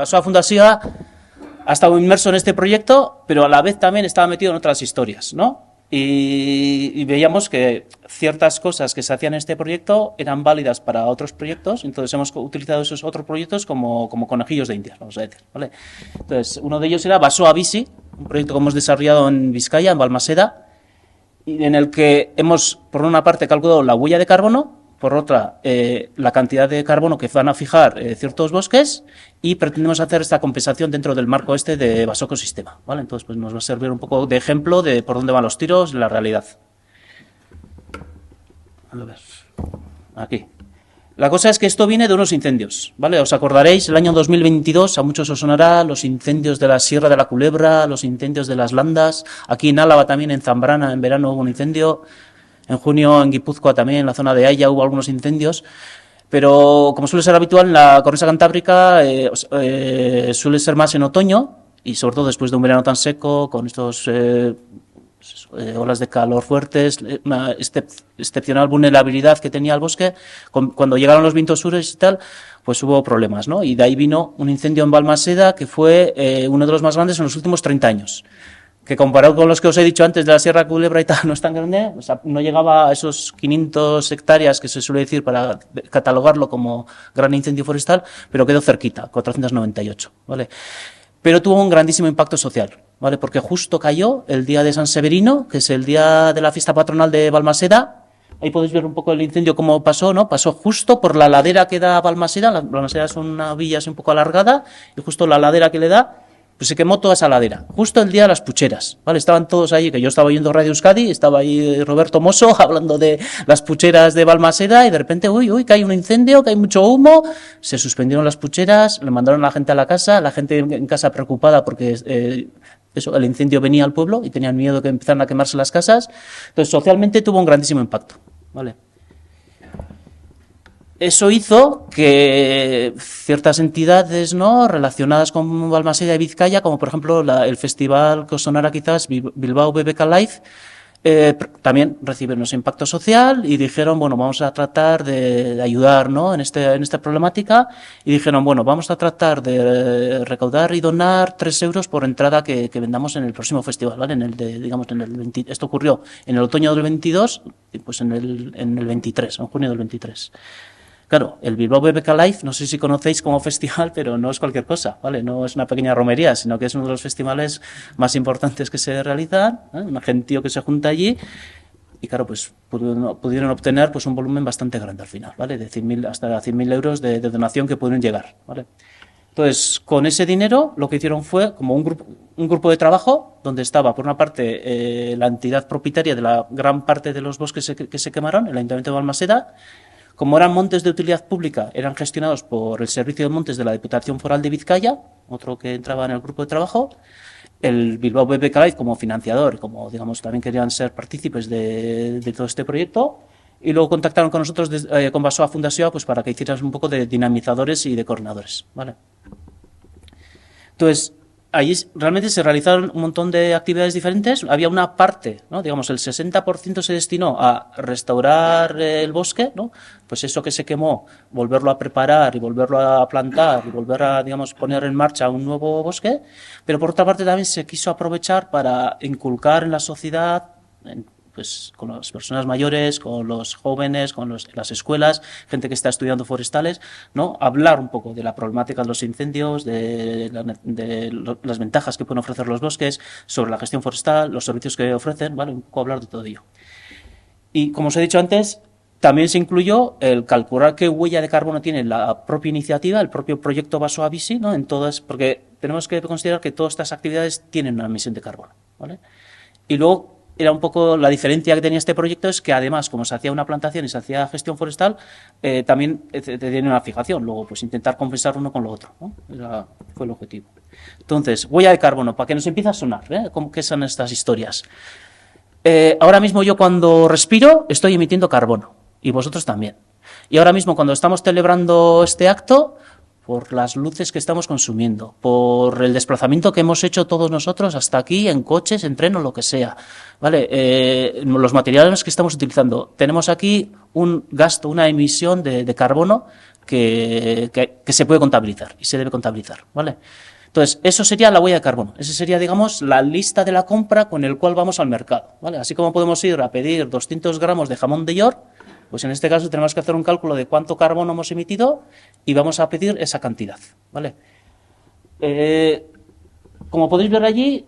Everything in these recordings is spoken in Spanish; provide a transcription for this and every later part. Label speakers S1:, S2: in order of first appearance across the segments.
S1: Basoa Fundazioa ha estado inmerso en este proyecto, pero a la vez también estaba metido en otras historias, ¿no? Y veíamos que ciertas cosas que se hacían en este proyecto eran válidas para otros proyectos, entonces hemos utilizado esos otros proyectos como conejillos de Indias, vamos a decir, ¿vale? Entonces, uno de ellos era Basoa Bizi, un proyecto que hemos desarrollado en Vizcaya, en Balmaseda, y en el que hemos, por una parte, calculado la huella de carbono, por otra, la cantidad de carbono que van a fijar ciertos bosques, y pretendemos hacer esta compensación dentro del marco de Baso Ecosistema, ¿vale? Entonces, pues nos va a servir un poco de ejemplo de por dónde van los tiros en la realidad. A ver, aquí. La cosa es que esto viene de unos incendios, ¿vale? Os acordaréis, el año 2022, a muchos os sonará, los incendios de la Sierra de la Culebra, los incendios de las Landas, aquí en Álava también, en Zambrana, en verano hubo un incendio. En junio, en Guipúzcoa también, en la zona de Haya, hubo algunos incendios. Pero, como suele ser habitual, en la cornisa cantábrica suele ser más en otoño, y sobre todo después de un verano tan seco, con estos olas de calor fuertes, una excepcional vulnerabilidad que tenía el bosque. Cuando llegaron los vientos sures y tal, pues hubo problemas, ¿no? Y de ahí vino un incendio en Balmaseda, que fue uno de los más grandes en los últimos 30 años. Que comparado con los que os he dicho antes de la Sierra Culebra y tal, no es tan grande, o sea, no llegaba a esos 500 hectáreas que se suele decir para catalogarlo como gran incendio forestal, pero quedó cerquita, 498, ¿vale? Pero tuvo un grandísimo impacto social, ¿vale? Porque justo cayó el día de San Severino, que es el día de la fiesta patronal de Balmaseda. Ahí podéis ver un poco el incendio cómo pasó, ¿no? Pasó justo por la ladera que da Balmaseda. Balmaseda es una villa así un poco alargada, y justo la ladera que le da, pues se quemó toda esa ladera, justo el día de las pucheras, ¿vale? Estaban todos allí, que yo estaba oyendo Radio Euskadi, estaba ahí Roberto Mosso hablando de las pucheras de Balmaseda, y de repente, uy, que hay un incendio, que hay mucho humo, se suspendieron las pucheras, le mandaron a la gente a la gente en casa preocupada porque el incendio venía al pueblo y tenían miedo de que empezaran a quemarse las casas. Entonces, socialmente tuvo un grandísimo impacto, ¿vale? Eso hizo que ciertas entidades, ¿no?, relacionadas con Balmaseda y Vizcaya, como por ejemplo el festival que os sonará quizás, Bilbao BBK Live, también recibieron ese impacto social y dijeron, bueno, vamos a tratar de ayudar, ¿no?, en esta problemática, y dijeron, bueno, vamos a tratar de recaudar y donar 3 euros por entrada que vendamos en el próximo festival, ¿vale? Esto ocurrió en el otoño del 22, y pues en el 23, en junio del 23. Claro, el Bilbao BBK Live, no sé si conocéis como festival, pero no es cualquier cosa, ¿vale? No es una pequeña romería, sino que es uno de los festivales más importantes que se realizan, ¿eh? Un gentío que se junta allí, y claro, pues pudieron obtener pues un volumen bastante grande al final, ¿vale? De 100.000 hasta 100.000 euros de donación que pudieron llegar, ¿vale? Entonces, con ese dinero, lo que hicieron fue como un grupo de trabajo, donde estaba, por una parte, la entidad propietaria de la gran parte de los bosques que se quemaron, el Ayuntamiento de Balmaseda. Como eran montes de utilidad pública, eran gestionados por el Servicio de Montes de la Diputación Foral de Vizcaya, otro que entraba en el grupo de trabajo, el Bilbao BBK Live como financiador, como digamos también querían ser partícipes de todo este proyecto, y luego contactaron con nosotros con Basoa Fundazioa, pues para que hicieras un poco de dinamizadores y de coordinadores, ¿vale? Entonces, ahí realmente se realizaron un montón de actividades diferentes. Había una parte, ¿no?, digamos, el 60% se destinó a restaurar el bosque, ¿no?, pues eso que se quemó, volverlo a preparar y volverlo a plantar y volver a, digamos, poner en marcha un nuevo bosque. Pero por otra parte también se quiso aprovechar para inculcar en la sociedad, pues con las personas mayores, con los jóvenes, con las escuelas, gente que está estudiando forestales, ¿no?, hablar un poco de la problemática de los incendios, de las ventajas que pueden ofrecer los bosques, sobre la gestión forestal, los servicios que ofrecen, ¿vale? Un poco hablar de todo ello. Y como os he dicho antes, también se incluyó el calcular qué huella de carbono tiene la propia iniciativa, el propio proyecto Basoa Bizi, ¿no?, en todas, porque tenemos que considerar que todas estas actividades tienen una emisión de carbono, ¿vale? Y luego era un poco la diferencia que tenía este proyecto, es que además, como se hacía una plantación y se hacía gestión forestal, también tiene una fijación, luego pues intentar compensar uno con lo otro, ¿no? Fue el objetivo. Entonces, huella de carbono, para que nos empiece a sonar, ¿qué son estas historias? Ahora mismo yo cuando respiro estoy emitiendo carbono, y vosotros también. Y ahora mismo cuando estamos celebrando este acto, por las luces que estamos consumiendo, por el desplazamiento que hemos hecho todos nosotros hasta aquí, en coches, en tren o lo que sea, ¿vale? Los materiales que estamos utilizando. Tenemos aquí un gasto, una emisión de carbono que se puede contabilizar y se debe contabilizar, ¿vale? Entonces, eso sería la huella de carbono. Esa sería, digamos, la lista de la compra con el cual vamos al mercado, ¿vale? Así como podemos ir a pedir 200 gramos de jamón de York, pues en este caso tenemos que hacer un cálculo de cuánto carbono hemos emitido y vamos a pedir esa cantidad, ¿vale? Como podéis ver allí,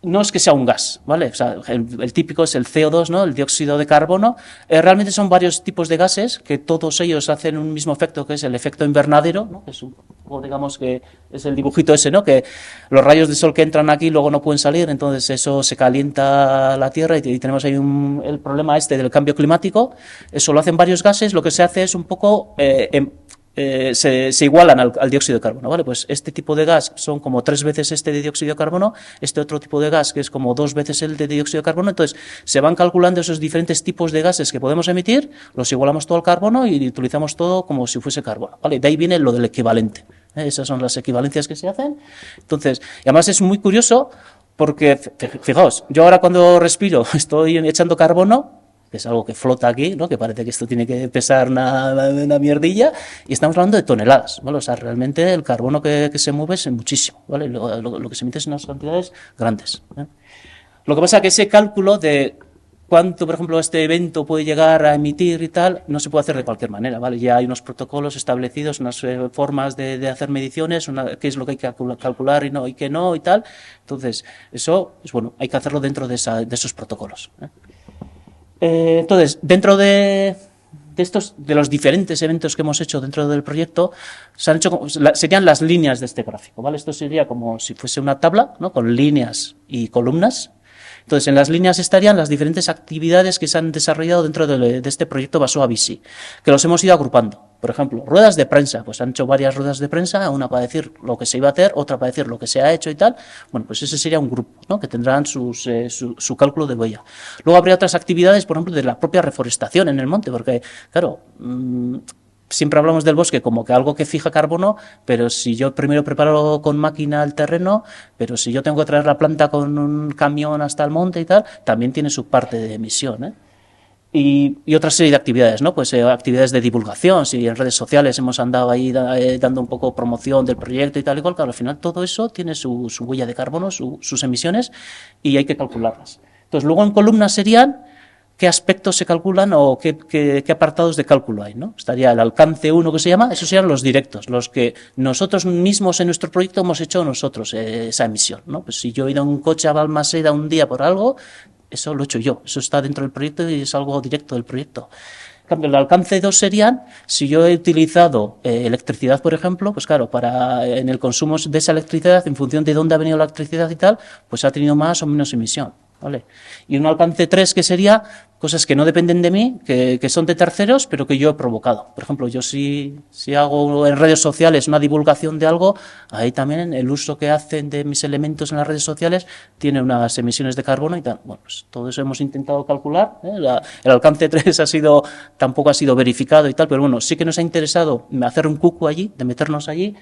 S1: no es que sea un gas, ¿vale? O sea, el típico es el CO2, ¿no? El dióxido de carbono. Realmente son varios tipos de gases que todos ellos hacen un mismo efecto, que es el efecto invernadero, ¿no? Que es digamos que es el dibujito ese, ¿no? Que los rayos de sol que entran aquí luego no pueden salir, entonces eso se calienta la Tierra y tenemos ahí el problema este del cambio climático. Eso lo hacen varios gases. Lo que se hace es un poco se igualan al dióxido de carbono, ¿vale? Pues este tipo de gas son como 3 veces este de dióxido de carbono, este otro tipo de gas que es como 2 veces el de dióxido de carbono, entonces se van calculando esos diferentes tipos de gases que podemos emitir, los igualamos todo al carbono y utilizamos todo como si fuese carbono, ¿vale? De ahí viene lo del equivalente, esas son las equivalencias que se hacen. Entonces, y además es muy curioso porque, fijaos, yo ahora cuando respiro estoy echando carbono, que es algo que flota aquí, ¿no? Que parece que esto tiene que pesar una mierdilla, y estamos hablando de toneladas, ¿vale? O sea, realmente el carbono que se mueve es muchísimo, ¿vale? Lo que se emite son unas cantidades grandes, ¿eh? Lo que pasa es que ese cálculo de cuánto, por ejemplo, este evento puede llegar a emitir y tal, no se puede hacer de cualquier manera, ¿vale? Ya hay unos protocolos establecidos, unas formas de hacer mediciones, qué es lo que hay que calcular y qué no y tal. Entonces, eso, pues bueno, hay que hacerlo dentro de esos protocolos, ¿eh? Entonces, dentro de los diferentes eventos que hemos hecho dentro del proyecto, serían las líneas de este gráfico, ¿vale? Esto sería como si fuese una tabla, ¿no? Con líneas y columnas. Entonces, en las líneas estarían las diferentes actividades que se han desarrollado dentro de este proyecto Basoa Bizi, que los hemos ido agrupando. Por ejemplo, ruedas de prensa, pues han hecho varias ruedas de prensa, una para decir lo que se iba a hacer, otra para decir lo que se ha hecho y tal. Bueno, pues ese sería un grupo, ¿no? Que tendrán su cálculo de huella. Luego habría otras actividades, por ejemplo, de la propia reforestación en el monte, porque, claro, siempre hablamos del bosque como que algo que fija carbono, pero si yo primero preparo con máquina el terreno, pero si yo tengo que traer la planta con un camión hasta el monte y tal, también tiene su parte de emisión, ¿eh? Y otra serie de actividades, ¿no? Pues actividades de divulgación, si en redes sociales hemos andado ahí dando un poco promoción del proyecto y tal y cual, claro, al final todo eso tiene su huella de carbono, sus emisiones, y hay que calcularlas. Entonces, luego en columnas serían qué aspectos se calculan o qué apartados de cálculo hay, ¿no? Estaría el alcance 1 que se llama, esos serían los directos, los que nosotros mismos en nuestro proyecto hemos hecho nosotros, esa emisión, ¿no? Pues si yo he ido en un coche a Balmaseda un día por algo, eso lo he hecho yo, eso está dentro del proyecto y es algo directo del proyecto. En cambio, el alcance 2 serían, si yo he utilizado electricidad, por ejemplo, pues claro, en el consumo de esa electricidad, en función de dónde ha venido la electricidad y tal, pues ha tenido más o menos emisión, ¿vale? Y un alcance 3 que sería cosas que no dependen de mí, que son de terceros, pero que yo he provocado. Por ejemplo, yo si hago en redes sociales una divulgación de algo, ahí también el uso que hacen de mis elementos en las redes sociales tiene unas emisiones de carbono y tal. Bueno, pues todo eso hemos intentado calcular, ¿eh? El alcance 3 tampoco ha sido verificado y tal, pero bueno, sí que nos ha interesado hacer un cuco allí, de meternos allí,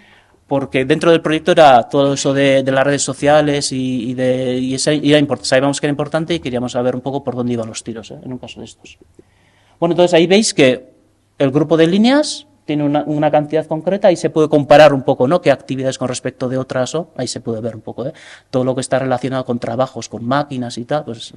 S1: porque dentro del proyecto era todo eso de las redes sociales y sabíamos que era importante y queríamos saber un poco por dónde iban los tiros, en un caso de estos. Bueno, entonces ahí veis que el grupo de líneas tiene una cantidad concreta y se puede comparar un poco, ¿no? Qué actividades con respecto de otras, ahí se puede ver un poco, ¿eh? Todo lo que está relacionado con trabajos, con máquinas y tal, pues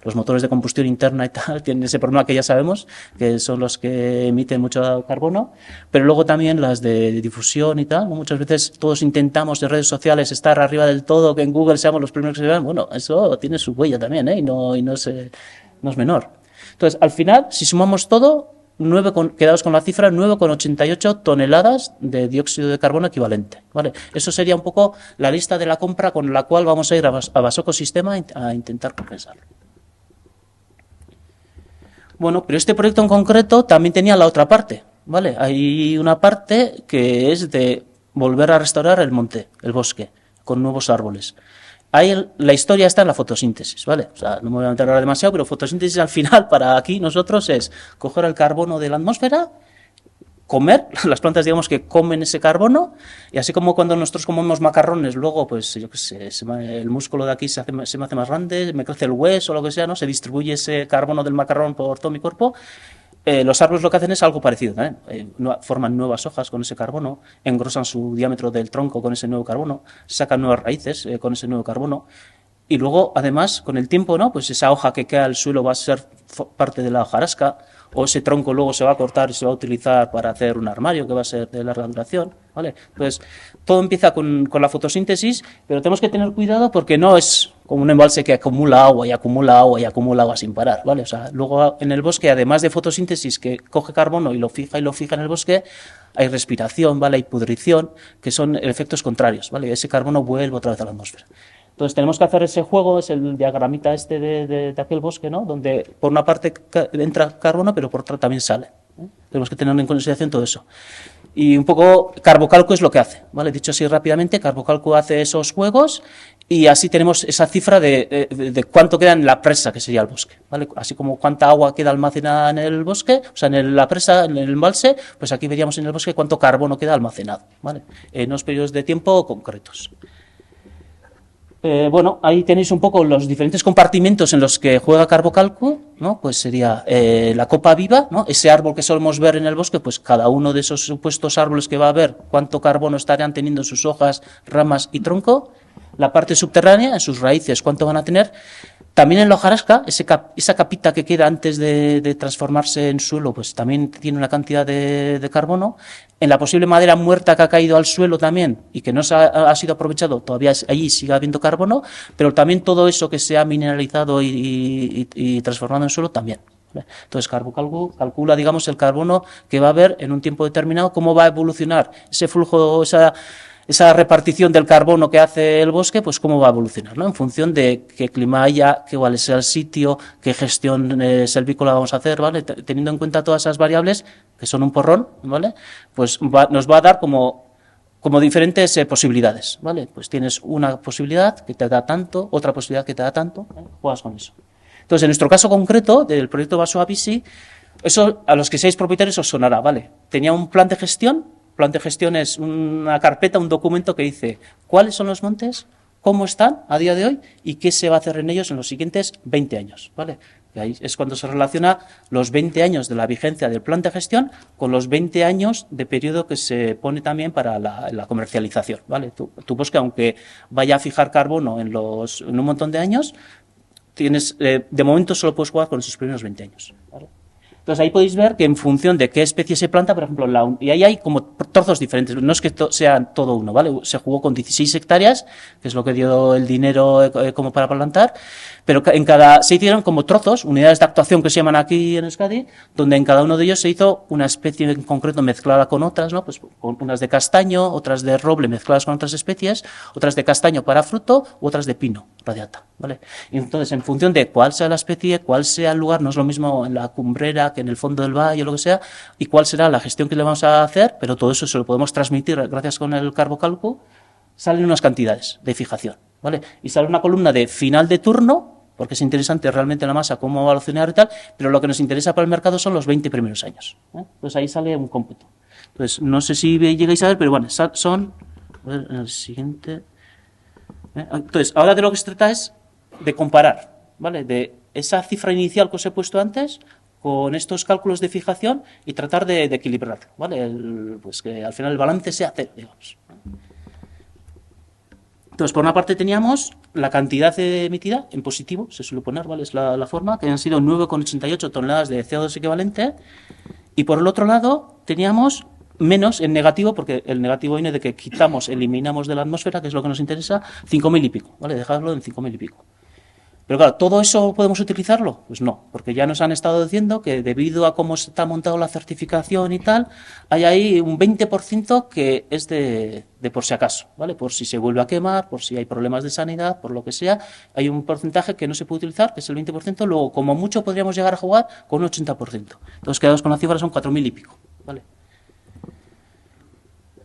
S1: los motores de combustión interna y tal tienen ese problema que ya sabemos, que son los que emiten mucho carbono, pero luego también las de difusión y tal, ¿no? Muchas veces todos intentamos en redes sociales estar arriba del todo, que en Google seamos los primeros que se vean, bueno, eso tiene su huella también, ¿eh? Y no es menor. Entonces, al final, si sumamos todo, quedaos con la cifra 9,88 toneladas de dióxido de carbono equivalente, ¿vale? Eso sería un poco la lista de la compra con la cual vamos a ir a Basoko Sistema a intentar compensarlo. Bueno, pero este proyecto en concreto también tenía la otra parte, ¿vale? Hay una parte que es de volver a restaurar el monte, el bosque, con nuevos árboles. Ahí la historia está en la fotosíntesis, ¿vale? O sea, no me voy a meter ahora demasiado, pero fotosíntesis al final para aquí nosotros es coger el carbono de la atmósfera, comer, las plantas digamos que comen ese carbono, y así como cuando nosotros comemos macarrones, luego pues yo qué sé, el músculo de aquí se me hace más grande, me crece el hueso o lo que sea, ¿no? Se distribuye ese carbono del macarrón por todo mi cuerpo. Los árboles lo que hacen es algo parecido también. Forman nuevas hojas con ese carbono, engrosan su diámetro del tronco con ese nuevo carbono, sacan nuevas raíces con ese nuevo carbono. Y luego, además, con el tiempo, ¿no? Pues esa hoja que queda al suelo va a ser parte de la hojarasca, o ese tronco luego se va a cortar y se va a utilizar para hacer un armario que va a ser de larga duración, ¿vale? Entonces, todo empieza con la fotosíntesis, pero tenemos que tener cuidado porque no es como un embalse que acumula agua y acumula agua y acumula agua sin parar, ¿vale? O sea, luego en el bosque, además de fotosíntesis que coge carbono y lo fija en el bosque, hay respiración, ¿vale? Hay pudrición, que son efectos contrarios, ¿vale? Ese carbono vuelve otra vez a la atmósfera. Entonces tenemos que hacer ese juego, es el diagramita este de aquel bosque, ¿no? Donde por una parte entra carbono, pero por otra también sale, ¿eh? Tenemos que tener en consideración todo eso. Y un poco Carbocalco es lo que hace, ¿vale? Dicho así rápidamente, Carbocalco hace esos juegos y así tenemos esa cifra de cuánto queda en la presa, que sería el bosque, ¿vale? Así como cuánta agua queda almacenada en el bosque, o sea, la presa, en el embalse, pues aquí veríamos en el bosque cuánto carbono queda almacenado, ¿vale? En unos periodos de tiempo concretos. Bueno, ahí tenéis un poco los diferentes compartimentos en los que juega Carbocalco, ¿no? Pues sería la copa viva, ¿no? Ese árbol que solemos ver en el bosque, pues cada uno de esos supuestos árboles que va a haber, cuánto carbono estarían teniendo en sus hojas, ramas y tronco. La parte subterránea, en sus raíces, cuánto van a tener. También en la hojarasca, esa capita que queda antes de transformarse en suelo, pues también tiene una cantidad de carbono. En la posible madera muerta que ha caído al suelo también y que no ha sido aprovechado, todavía allí sigue habiendo carbono, pero también todo eso que se ha mineralizado y transformado en suelo también. Entonces, Carbocalco calcula, digamos, el carbono que va a haber en un tiempo determinado, cómo va a evolucionar ese flujo, esa repartición del carbono que hace el bosque, pues cómo va a evolucionar, ¿no? En función de qué clima haya, cuál sea el sitio, qué gestión selvícola vamos a hacer, ¿vale? Teniendo en cuenta todas esas variables, que son un porrón, ¿vale? Pues nos va a dar como diferentes posibilidades, ¿vale? Pues tienes una posibilidad que te da tanto, otra posibilidad que te da tanto, ¿vale? Juegas con eso. Entonces, en nuestro caso concreto, del proyecto Basoa-Bici, eso a los que seáis propietarios os sonará, ¿vale? Tenía un plan de gestión. Plan de gestión es una carpeta, un documento que dice cuáles son los montes, cómo están a día de hoy y qué se va a hacer en ellos en los siguientes 20 años, ¿vale? Y ahí es cuando se relaciona los 20 años de la vigencia del plan de gestión con los 20 años de periodo que se pone también para la comercialización, ¿vale? Tu bosque, aunque vaya a fijar carbono en un montón de años, de momento solo puedes jugar con esos primeros 20 años, ¿vale? Entonces ahí podéis ver que en función de qué especie se planta, por ejemplo, y ahí hay como trozos diferentes, no es que sea todo uno, ¿vale? Se jugó con 16 hectáreas, que es lo que dio el dinero como para plantar, pero se hicieron como trozos, unidades de actuación que se llaman aquí en Euskadi, donde en cada uno de ellos se hizo una especie en concreto mezclada con otras, ¿no? Pues con unas de castaño, otras de roble mezcladas con otras especies, otras de castaño para fruto, u otras de pino radiata, ¿vale? Y entonces, en función de cuál sea la especie, cuál sea el lugar, no es lo mismo en la cumbrera que en el fondo del valle o lo que sea, y cuál será la gestión que le vamos a hacer, pero todo eso se lo podemos transmitir gracias con el Carbocalco, salen unas cantidades de fijación, ¿vale? Y sale una columna de final de turno, porque es interesante realmente la masa, cómo va a evolucionar y tal, pero lo que nos interesa para el mercado son los 20 primeros años, ¿eh? Entonces ahí sale un cómputo. Entonces, no sé si llegáis a ver, pero bueno, son, a ver, en el siguiente, ¿eh? Entonces, ahora de lo que se trata es de comparar, ¿vale? De esa cifra inicial que os he puesto antes con estos cálculos de fijación y tratar de equilibrar, ¿vale? Pues que al final el balance sea cero, digamos. Entonces, por una parte teníamos la cantidad emitida en positivo, se suele poner, ¿vale? Es la forma, que han sido 9,88 toneladas de CO2 equivalente, y por el otro lado teníamos menos en negativo, porque el negativo viene de que eliminamos de la atmósfera, que es lo que nos interesa, 5.000 y pico, ¿vale? Dejarlo en 5.000 y pico. Pero claro, ¿todo eso podemos utilizarlo? Pues no, porque ya nos han estado diciendo que debido a cómo está montado la certificación y tal, hay ahí un 20% que es de por si acaso, ¿vale? Por si se vuelve a quemar, por si hay problemas de sanidad, por lo que sea, hay un porcentaje que no se puede utilizar, que es el 20%, luego como mucho podríamos llegar a jugar con un 80%. Entonces quedados con la cifra, son 4.000 y pico, ¿vale?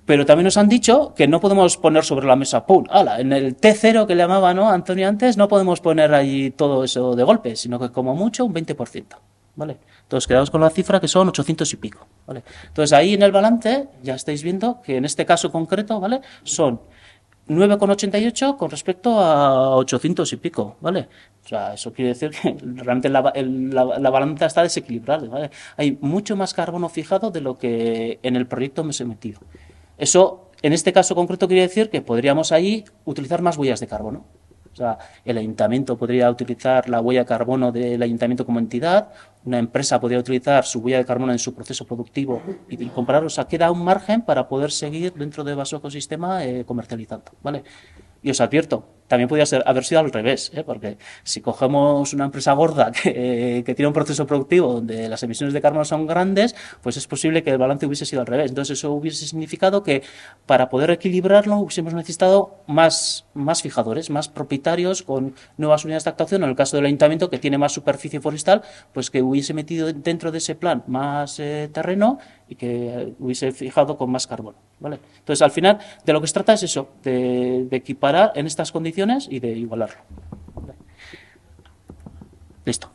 S1: Pero también nos han dicho que no podemos poner sobre la mesa, ¡pum! ¡Hala! En el T0 que le llamaba, ¿no, Antonio, antes, no podemos poner allí todo eso de golpe, sino que como mucho un 20%, ¿vale? Entonces quedamos con la cifra que son 800 y pico, ¿vale? Entonces ahí en el balance ya estáis viendo que en este caso concreto, ¿vale? Son 9,88 con respecto a 800 y pico, ¿vale? O sea, eso quiere decir que realmente la balanza está desequilibrada, ¿vale? Hay mucho más carbono fijado de lo que en el proyecto me he metido. Eso, en este caso concreto, quiere decir que podríamos ahí utilizar más huellas de carbono. O sea, el ayuntamiento podría utilizar la huella de carbono del ayuntamiento como entidad, una empresa podría utilizar su huella de carbono en su proceso productivo y comparar. O sea, queda un margen para poder seguir dentro de su ecosistema comercializando, ¿vale? Y os advierto, también podría haber sido al revés, ¿eh? Porque si cogemos una empresa gorda que tiene un proceso productivo donde las emisiones de carbono son grandes, pues es posible que el balance hubiese sido al revés. Entonces eso hubiese significado que para poder equilibrarlo hubiésemos necesitado más fijadores, más propietarios con nuevas unidades de actuación. En el caso del ayuntamiento, que tiene más superficie forestal, pues que hubiese metido dentro de ese plan más terreno y que hubiese fijado con más carbono, ¿vale? Entonces, al final, de lo que se trata es eso, de equiparar en estas condiciones y de igualarlo. ¿Vale? Listo.